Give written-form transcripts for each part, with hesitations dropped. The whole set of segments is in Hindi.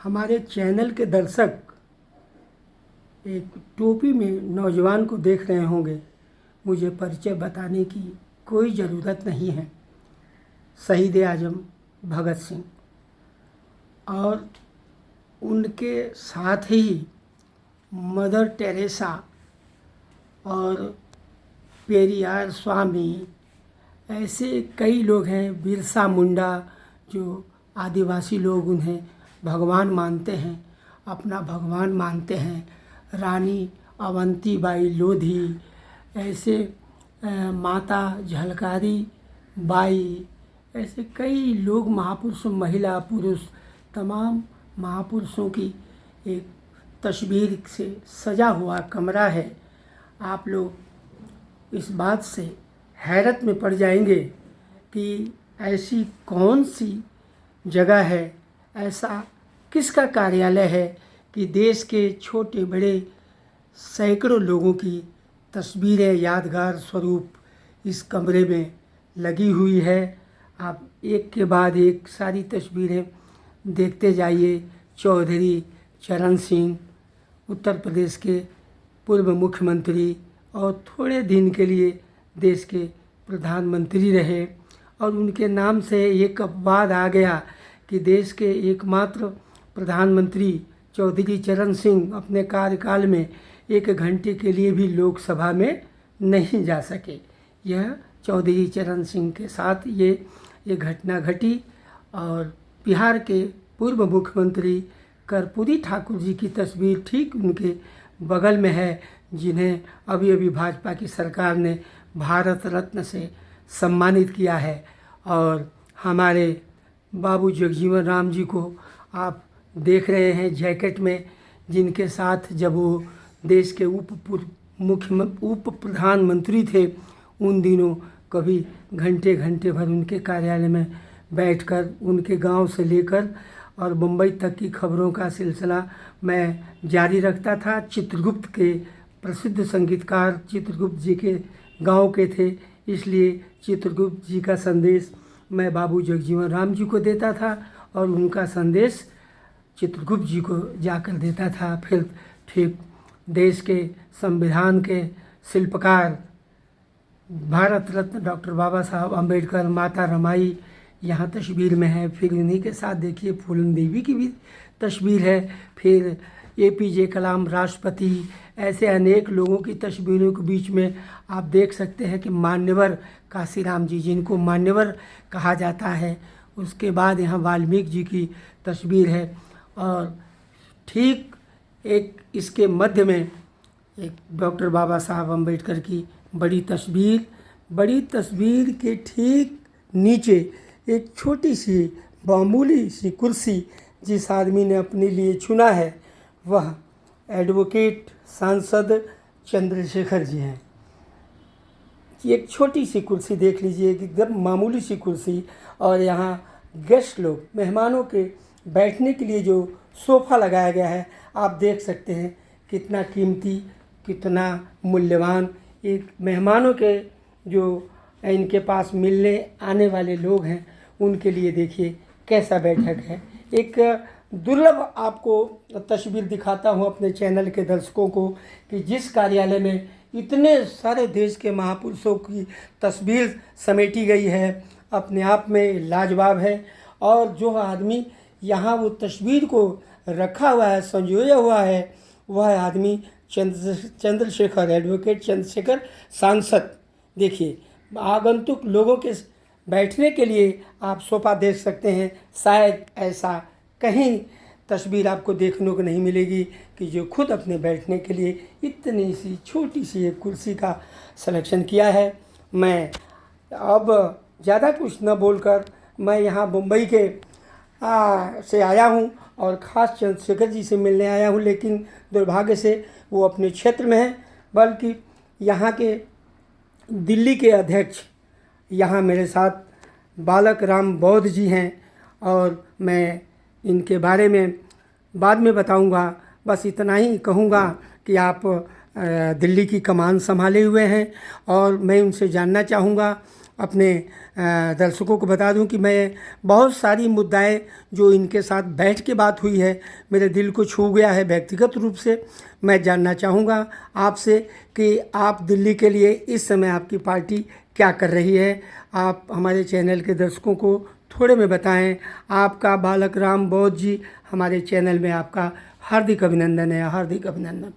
हमारे चैनल के दर्शक एक टोपी में नौजवान को देख रहे होंगे। मुझे परिचय बताने की कोई ज़रूरत नहीं है। शहीद आजम भगत सिंह और उनके साथ ही मदर टेरेसा और पेरियार स्वामी, ऐसे कई लोग हैं, बिरसा मुंडा, जो आदिवासी लोग उन्हें भगवान मानते हैं, अपना भगवान मानते हैं। रानी अवंतीबाई लोधी, ऐसे माता झलकारी बाई, ऐसे कई लोग महापुरुष, महिला पुरुष, तमाम महापुरुषों की एक तस्वीर से सजा हुआ कमरा है। आप लोग इस बात से हैरत में पड़ जाएंगे कि ऐसी कौन सी जगह है, ऐसा किसका कार्यालय है कि देश के छोटे बड़े सैकड़ों लोगों की तस्वीरें यादगार स्वरूप इस कमरे में लगी हुई है। आप एक के बाद एक सारी तस्वीरें देखते जाइए। चौधरी चरण सिंह, उत्तर प्रदेश के पूर्व मुख्यमंत्री और थोड़े दिन के लिए देश के प्रधानमंत्री रहे, और उनके नाम से एक अपवाद आ गया कि देश के एकमात्र प्रधानमंत्री चौधरी चरण सिंह अपने कार्यकाल में 1 घंटे के लिए भी लोकसभा में नहीं जा सके। यह चौधरी चरण सिंह के साथ ये घटना घटी। और बिहार के पूर्व मुख्यमंत्री कर्पूरी ठाकुर जी की तस्वीर ठीक उनके बगल में है, जिन्हें अभी अभी भाजपा की सरकार ने भारत रत्न से सम्मानित किया है। और हमारे बाबू जगजीवन राम जी को आप देख रहे हैं जैकेट में, जिनके साथ जब वो देश के उप प्रधानमंत्री थे, उन दिनों कभी घंटे घंटे भर उनके कार्यालय में बैठकर उनके गांव से लेकर और मुंबई तक की खबरों का सिलसिला मैं जारी रखता था। चित्रगुप्त के प्रसिद्ध संगीतकार चित्रगुप्त जी के गांव के थे, इसलिए चित्रगुप्त जी का संदेश मैं बाबू जगजीवन राम जी को देता था और उनका संदेश चित्रगुप्त जी को जाकर देता था। फिर ठीक देश के संविधान के शिल्पकार भारत रत्न डॉक्टर बाबा साहब अम्बेडकर, माता रमाई यहाँ तस्वीर में है। फिर इन्हीं के साथ देखिए फूलन देवी की भी तस्वीर है। फिर APJ कलाम राष्ट्रपति, ऐसे अनेक लोगों की तस्वीरों के बीच में आप देख सकते हैं कि मान्यवर काशीराम जी, जिनको मान्यवर कहा जाता है। उसके बाद यहाँ वाल्मीकि जी की तस्वीर है और ठीक एक इसके मध्य में एक डॉक्टर बाबा साहब अम्बेडकर की बड़ी तस्वीर के ठीक नीचे एक छोटी सी मामूली सी कुर्सी जिस आदमी ने अपने लिए चुना है, वह एडवोकेट सांसद चंद्रशेखर जी हैं। एक छोटी सी कुर्सी देख लीजिए, एकदम मामूली सी कुर्सी, और यहाँ गेस्ट लोग, मेहमानों के बैठने के लिए जो सोफ़ा लगाया गया है, आप देख सकते हैं कितना कीमती, कितना मूल्यवान। एक मेहमानों के जो इनके पास मिलने आने वाले लोग हैं, उनके लिए देखिए कैसा बैठक है। एक दुर्लभ आपको तस्वीर दिखाता हूँ अपने चैनल के दर्शकों को कि जिस कार्यालय में इतने सारे देश के महापुरुषों की तस्वीर समेटी गई है, अपने आप में लाजवाब है। और जो आदमी यहाँ वो तस्वीर को रखा हुआ है, संजोया हुआ है, वह आदमी चंद्रशेखर, एडवोकेट चंद्रशेखर सांसद। देखिए आगंतुक लोगों के बैठने के लिए आप सोफ़ा देख सकते हैं। शायद ऐसा कहीं तस्वीर आपको देखने को नहीं मिलेगी कि जो खुद अपने बैठने के लिए इतनी सी छोटी सी एक कुर्सी का सिलेक्शन किया है। मैं अब ज़्यादा कुछ न बोलकर मैं यहाँ मुंबई के से आया हूँ और ख़ास चंद्रशेखर जी से मिलने आया हूँ, लेकिन दुर्भाग्य से वो अपने क्षेत्र में है। बल्कि यहाँ के दिल्ली के अध्यक्ष यहाँ मेरे साथ बालक राम बौद्ध जी हैं, और मैं इनके बारे में बाद में बताऊंगा। बस इतना ही कहूँगा कि आप दिल्ली की कमान संभाले हुए हैं और मैं उनसे जानना चाहूँगा अपने दर्शकों को बता दूं कि मैं बहुत सारी मुद्दाएं जो इनके साथ बैठ के बात हुई है, मेरे दिल को छू गया है व्यक्तिगत रूप से। मैं जानना चाहूँगा आपसे कि आप दिल्ली के लिए इस समय आपकी पार्टी क्या कर रही है। आप हमारे चैनल के दर्शकों को थोड़े में बताएं। आपका बालक राम बौद्ध जी, हमारे चैनल में आपका हार्दिक अभिनंदन है, हार्दिक अभिनंदन।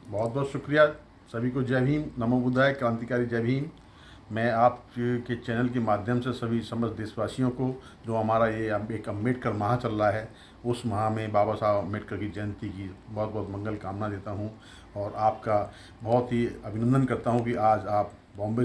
बहुत बहुत शुक्रिया। सभी को जय भीम, नमो बुद्धाय, क्रांतिकारी जय भीम। मैं आपके चैनल के माध्यम से सभी समस्त देशवासियों को, जो हमारा ये एक अम्बेडकर माह चल रहा है, उस माह में बाबा साहब अम्बेडकर की जयंती की बहुत बहुत मंगल कामना देता हूँ और आपका बहुत ही अभिनंदन करता हूँ कि आज आप मुंबई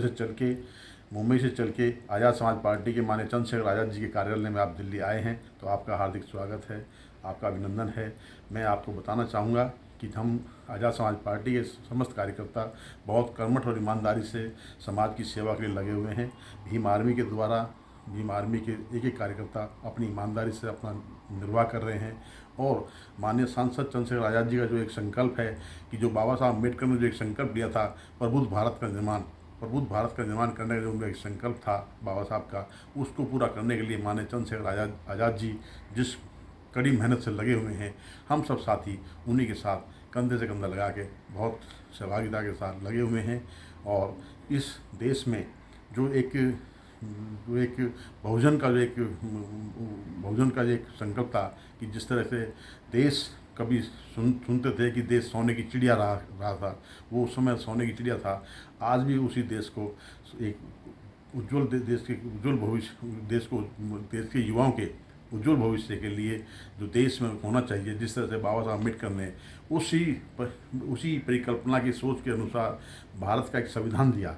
से चल के आज़ाद समाज पार्टी के माननीय चंद्रशेखर आज़ाद जी के कार्यालय में आप दिल्ली आए हैं, तो आपका हार्दिक स्वागत है, आपका अभिनंदन है। मैं आपको बताना चाहूँगा कि हम आज़ाद समाज पार्टी के समस्त कार्यकर्ता बहुत कर्मठ और ईमानदारी से समाज की सेवा के लिए लगे हुए हैं। भीम आर्मी के द्वारा भीम आर्मी के एक एक कार्यकर्ता अपनी ईमानदारी से अपना निर्वाह कर रहे हैं और माननीय सांसद चंद्रशेखर आज़ाद जी का जो एक संकल्प है कि जो बाबा साहब अम्बेडकर ने जो एक संकल्प लिया था प्रबुद्ध भारत का निर्माण करने का जो उनका एक संकल्प था बाबा साहब का, उसको पूरा करने के लिए माननीय चंद्रशेखर आज़ाद जी जिस कड़ी मेहनत से लगे हुए हैं, हम सब साथी उन्हीं के साथ कंधे से कंधा लगा के बहुत सहभागिता के साथ लगे हुए हैं। और इस देश में जो एक बहुजन का जो एक संकल्प था कि जिस तरह से देश कभी सुनते थे कि देश सोने की चिड़िया रहा था, वो उस समय सोने की चिड़िया था। आज भी उसी देश को एक देश के युवाओं के उज्जवल भविष्य के लिए जो देश में होना चाहिए, जिस तरह से बाबा साहब अम्बेडकर ने उसी परिकल्पना की सोच के अनुसार भारत का एक संविधान दिया।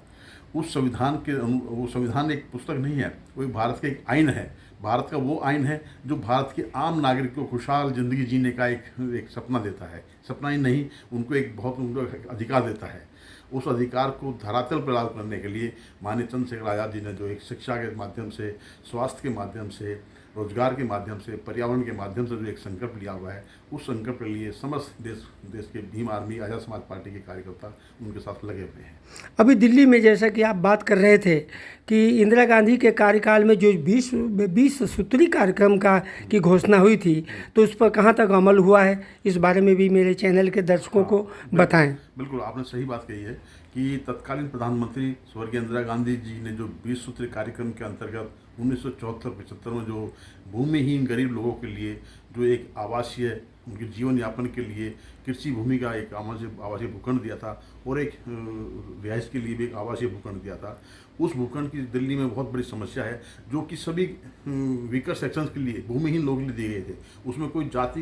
वो संविधान एक पुस्तक नहीं है, वो भारत का एक आइन है। भारत का वो आइन है जो भारत के आम नागरिक को खुशहाल ज़िंदगी जीने का एक सपना देता है। सपना ही नहीं, उनको अधिकार देता है। उस अधिकार को धरातल पर लागू करने के लिए माननीय चंद्रशेखर आज़ाद जी ने जो एक शिक्षा के माध्यम से, स्वास्थ्य के माध्यम से, रोजगार के माध्यम से, पर्यावरण के माध्यम से जो एक संकल्प लिया हुआ है, उस संकल्प के लिए समस्त देश के भीम आर्मी, आज़ाद समाज पार्टी के कार्यकर्ता उनके साथ लगे हुए हैं। अभी दिल्ली में जैसा कि आप बात कर रहे थे कि इंदिरा गांधी के कार्यकाल में जो 20 सूत्री कार्यक्रम की घोषणा हुई थी, तो उस पर कहाँ तक अमल हुआ है, इस बारे में भी मेरे चैनल के दर्शकों को बताएं। बिल्कुल, आपने सही बात कही है कि तत्कालीन प्रधानमंत्री स्वर्गीय इंदिरा गांधी जी ने जो 20 सूत्री कार्यक्रम के अंतर्गत 1974-75 में जो भूमिहीन गरीब लोगों के लिए जो एक आवासीय, उनके जीवन यापन के लिए कृषि भूमि का एक आवासीय भूखंड दिया था और एक रिहाइश के लिए भी एक आवासीय भूखंड दिया था। उस भूखंड की दिल्ली में बहुत बड़ी समस्या है, जो कि सभी वीकर सेक्शंस के लिए, भूमिहीन लोगों के लिए दिए गए थे। उसमें कोई जाति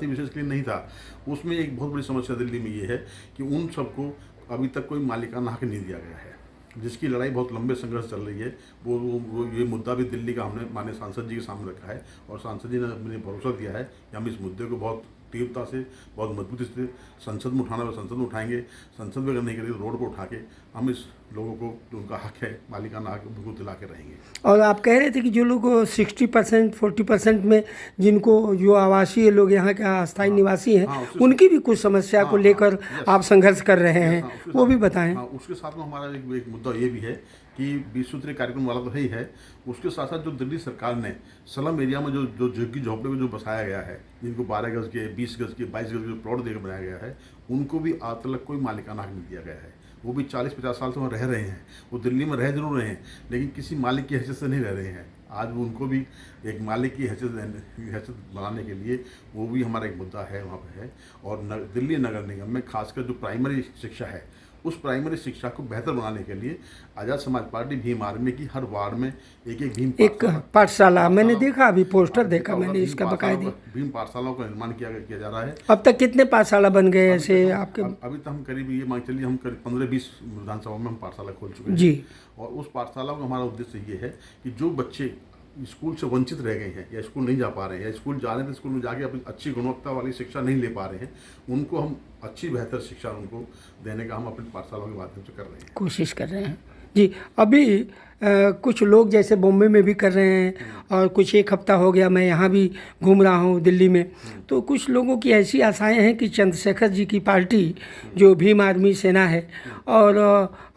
विशेष के लिए नहीं था। उसमें एक बहुत बड़ी समस्या दिल्ली में ये है कि उन सबको अभी तक कोई मालिकाना हक नहीं दिया गया है, जिसकी लड़ाई बहुत लंबे संघर्ष चल रही है। वो ये मुद्दा भी दिल्ली का हमने माननीय सांसद जी के सामने रखा है और सांसद जी ने मुझे भरोसा दिया है कि हम इस मुद्दे को बहुत तीव्रता से, बहुत मजबूती से संसद में उठाना है, संसद में उठाएंगे। संसद में करने के लिए रोड पर उठा के हम इस लोगों को जो उनका हक है, मालिकाना हक, उनको दिला के रहेंगे। और आप कह रहे थे कि जो लोग 60% 40% में जिनको जो आवासीय लोग यहाँ के अस्थायी निवासी हैं, उनकी भी कुछ समस्या को लेकर आप संघर्ष कर रहे हैं, वो भी बताएं। उसके साथ में हमारा एक मुद्दा ये भी है कि 20 सूत्री कार्यक्रम वाला तो है ही है, उसके साथ साथ जो दिल्ली सरकार ने स्लम एरिया में जो झुग्गी झोंपड़े में जो बसाया गया है, जिनको 12 गज के, 20 गज के, 22 गज के प्लॉट देकर बनाया गया है, उनको भी आज तक कोई मालिकाना हक नहीं दिया गया है। वो भी 40-50 साल से वहाँ रह रहे हैं। वो दिल्ली में रह जरूर रहे हैं, लेकिन किसी मालिक की हैसियत से नहीं रह रहे हैं। आज वो उनको भी एक मालिक की हैसियत बनाने के लिए वो भी हमारा एक मुद्दा है, वहाँ पे है। और दिल्ली नगर निगम में खासकर जो प्राइमरी शिक्षा है, उस प्राइमरी शिक्षा को बेहतर बनाने के लिए आज़ाद समाज पार्टी भीम आर्मी की हर वार्ड में एक पाठशाला, मैंने देखा, अभी पोस्टर देखा मैंने इसका बकायदे भीम पाठशालाओं का निर्माण किया जा रहा है। अब तक कितने पाठशाला बन गए ऐसे आपके? अभी तक हम करीब ये मान चलिए हम करीब 15-20 विधानसभा में हम पाठशाला खोल चुके हैं जी। और उस पाठशाला का हमारा उद्देश्य ये है कि जो बच्चे स्कूल से वंचित रह गए हैं या स्कूल नहीं जा पा रहे हैं या स्कूल जा रहे हैं तो स्कूल में जाके अपनी अच्छी गुणवत्ता वाली शिक्षा नहीं ले पा रहे हैं, उनको हम अच्छी बेहतर शिक्षा उनको देने का हम अपनी पाठशालाओं के माध्यम से कर रहे हैं, कोशिश कर रहे हैं। जी, अभी कुछ लोग जैसे बॉम्बे में भी कर रहे हैं और कुछ एक हफ्ता हो गया मैं यहाँ भी घूम रहा हूँ दिल्ली में, तो कुछ लोगों की ऐसी आशाएं हैं कि चंद्रशेखर जी की पार्टी जो भीम आर्मी सेना है और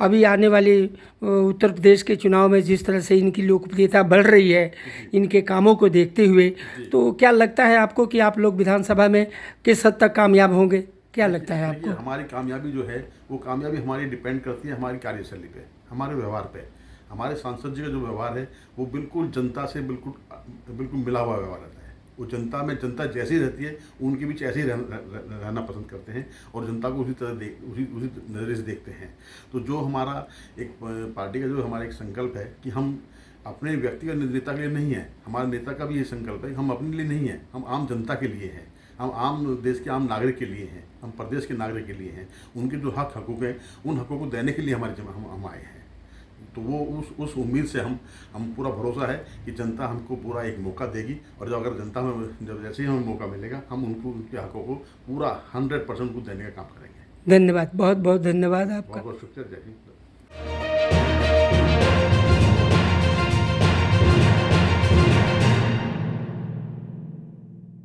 अभी आने वाले उत्तर प्रदेश के चुनाव में जिस तरह से इनकी लोकप्रियता बढ़ रही है इनके कामों को देखते हुए, तो क्या लगता है आपको कि आप लोग विधानसभा में किस हद तक कामयाब होंगे? क्या लगता है देखिए, आपको? हमारी कामयाबी जो है वो कामयाबी हमारी डिपेंड करती है हमारी कार्यशैली पे, हमारे व्यवहार पे। हमारे सांसद जी का जो व्यवहार है वो बिल्कुल जनता से बिल्कुल बिल्कुल मिला हुआ व्यवहार रहता है। वो जनता में जनता जैसी रहती है उनके बीच ऐसे ही रहना पसंद करते हैं और जनता को उसी तरह उसी नज़रिए से देखते हैं। तो जो हमारा एक पार्टी का जो हमारा एक संकल्प है कि हम अपने व्यक्तिगत नेता के लिए नहीं है, हमारे नेता का भी ये संकल्प है, हम अपने लिए नहीं है, हम आम जनता के लिए हैं, हम आम देश के आम नागरिक के लिए हैं, हम प्रदेश के नागरिक के लिए हैं। उनके जो हकूक़ हैं उन हकों को देने के लिए हम आए हैं। तो वो उस उम्मीद से हम पूरा भरोसा है कि जनता हमको पूरा एक मौका देगी और जब अगर जनता में जब जैसे ही हमें मौका मिलेगा हम उनके हकों को पूरा 100% को देने का काम करेंगे। धन्यवाद, बहुत बहुत धन्यवाद आपका। बहुत बहुत शुक्रिया। जय हिंद।